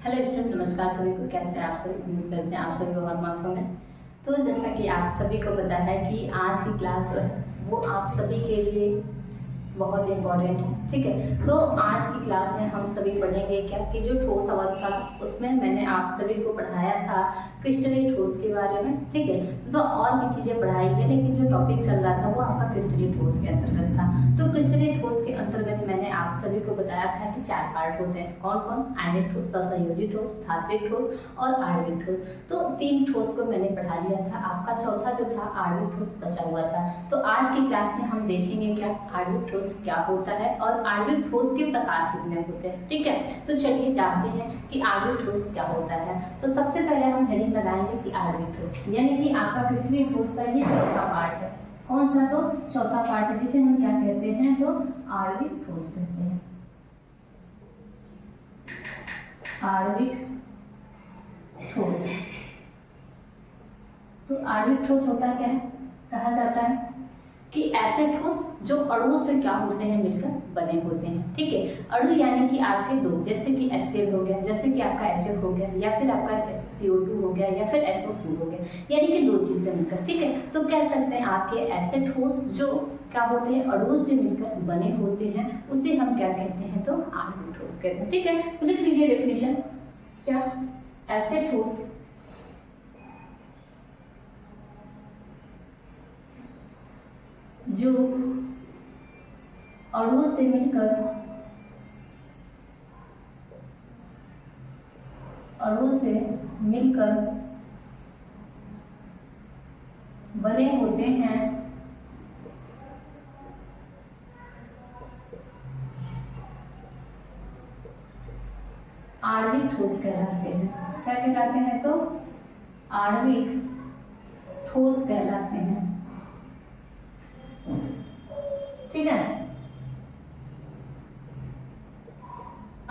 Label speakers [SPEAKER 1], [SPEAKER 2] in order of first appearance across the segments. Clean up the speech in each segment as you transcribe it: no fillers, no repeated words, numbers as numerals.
[SPEAKER 1] Hello student, नमस्कार सभी को। कैसे हैं आप सभी? उम्मीद करते हैं आप सभी बहुत मस्त होंगे। तो जैसा कि आप सभी को पता है कि आज की क्लास जो है वो आप सभी के लिए बहुत इम्पोर्टेंट है, ठीक है। तो आज की क्लास में हम सभी पढ़ेंगे क्या कि जो ठोस अवस्था उसमें मैंने आप सभी को पढ़ाया था क्रिस्टलीय ठोस के बारे में, ठीक है। तो और भी चीज़ें पढ़ाई है, लेकिन जो टॉपिक चल रहा था वो आपका क्रिस्टलीय ठोस के अंतर्गत था। तो क्रिस्टलीय ठोस के अंतर्गत मैंने आप सभी को बताया था कि 4 पार्ट होते हैं। कौन कौन? आयनिक ठोस, असंयोजी ठोस, धात्विक ठोस और आणविक ठोस। तो 3 ठोस को मैंने पढ़ा दिया था। आपका चौथा जो था आणविक ठोस बचा हुआ था। तो आज की क्लास में हम देखेंगे क्या आणविक ठोस क्या होता है और आणविक ठोस के प्रकार कितने होते हैं, ठीक है। तो चलिए जानते हैं कि आणविक ठोस क्या होता है। तो सबसे पहले हम हेडिंग लगाएंगे कि आणविक ठोस यानी कि आपका क्रिस्टलीय ठोस का ये चौथा पार्ट है। कौन सा? तो चौथा पार्ट है, जिसे हम क्या कहते हैं? तो आणविक ठोस कहते हैं। आणविक ठोस। तो आणविक ठोस होता क्या है? कहा जाता है कि ऐसे ठोस जो अणुओं से क्या होते हैं, मिलकर बने होते हैं, ठीक है। अणु यानी कि आपके दो, जैसे कि HCl हो गया, जैसे कि आपका HF हो गया, या फिर आपका CO2 हो गया, या फिर SO2 हो गया, यानी कि दो चीज से मिलकर, ठीक है। तो कह सकते हैं आपके ऐसे ठोस जो क्या होते हैं, अणुओं से मिलकर बने होते हैं, उसे हम क्या कहते हैं? तो आणविक ठोस कहते हैं, ठीक है। तो लिख लीजिए डेफिनेशन। क्या? ऐसे ठोस जो अणुओं से मिलकर बने होते हैं, आणविक ठोस कहलाते हैं। क्या कहलाते हैं? तो आणविक ठोस कहलाते हैं, ठीक है।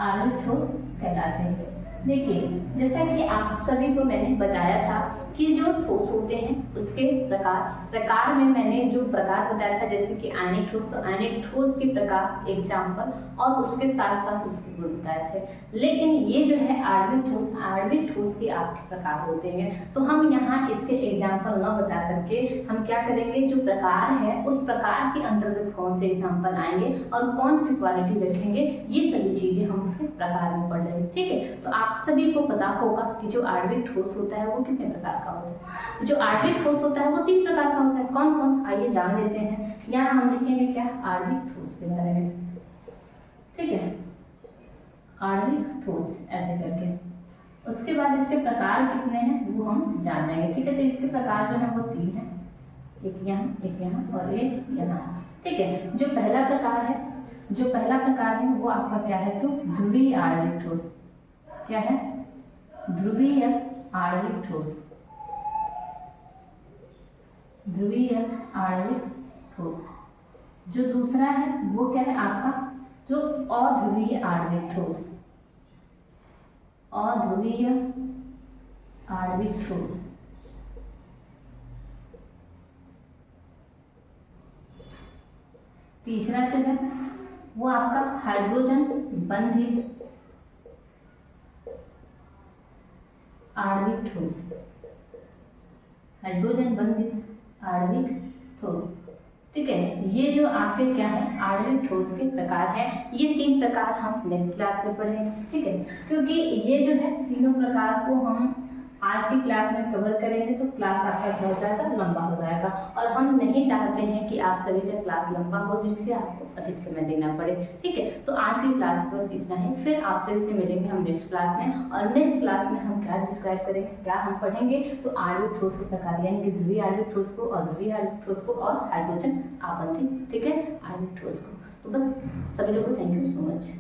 [SPEAKER 1] आणविक ठोस कहलाते हैं। देखिए, जैसा कि आप सभी को मैंने बताया था कि जो ठोस होते हैं उसके प्रकार में मैंने जो प्रकार बताया था, जैसे कि आयनिक ठोस, तो आयनिक ठोस के प्रकार एग्जाम्पल और उसके साथ साथ उसके गुण बताए थे। लेकिन ये जो है आणविक ठोस के आपके प्रकार होते हैं। तो हम यहाँ इसके एग्जाम्पल न बता करके हम क्या करेंगे, जो प्रकार है उस प्रकार के अंतर्गत कौन से एग्जाम्पल आएंगे और कौन सी क्वालिटी रखेंगे, ये सभी चीजें हम उसके प्रकार में पढ़ लेंगे, ठीक है। तो आप सभी को पता होगा कि जो आणविक ठोस होता है वो कितने प्रकार का होता है। जो आणविक ठोस होता है वो 3 प्रकार का होता है। कौन कौन? आइए जान लेते हैं। यहाँ हम लिखेंगे क्या? आणविक ठोस के बारे में, ठीक है। आणविक ठोस ऐसे करके, उसके बाद इसके प्रकार कितने हैं वो हम जान लेंगे, ठीक है। तो इसके प्रकार जो है वो 3 है, एक यहाँ और एक यहाँ, ठीक है। जो पहला प्रकार है वो आपका क्या है? तो ध्रुवीय आणविक ठोस। क्या है? ध्रुवीय आणविक ठोस। ध्रुवीय आणविक ठोस। जो दूसरा है वो क्या है आपका? जो अध्रुवीय आणविक ठोस। अध्रुवीय आणविक ठोस। तीसरा जो है वो आपका हाइड्रोजन बंधित आणविक ठोस। हाइड्रोजन बंधित आणविक ठोस, ठीक है। ये जो आपके क्या है आणविक ठोस के प्रकार है। ये 3 प्रकार हम नेक्स्ट क्लास में पढ़ेंगे, ठीक है। क्योंकि ये जो है तीनों प्रकार को हम आज की क्लास में कवर करेंगे तो क्लास आपका क्या हो जाएगा? लंबा हो जाएगा। और हम नहीं चाहते हैं कि आप सभी का क्लास लंबा हो, जिससे आपको अधिक समय देना पड़े, ठीक है। तो आज की क्लास बस इतना है। फिर आप सभी से मिलेंगे हम नेक्स्ट क्लास में, और नेक्स्ट क्लास में हम क्या डिस्क्राइब करेंगे, क्या हम पढ़ेंगे? तो आणविक ठोस के प्रकार यानी कि ध्रुवीय आणविक ठोस को, अध्रुवीय आणविक ठोस को और हाइड्रोजन आबंधित, ठीक है, आणविक ठोस को। तो बस सभी लोगों को थैंक यू सो मच।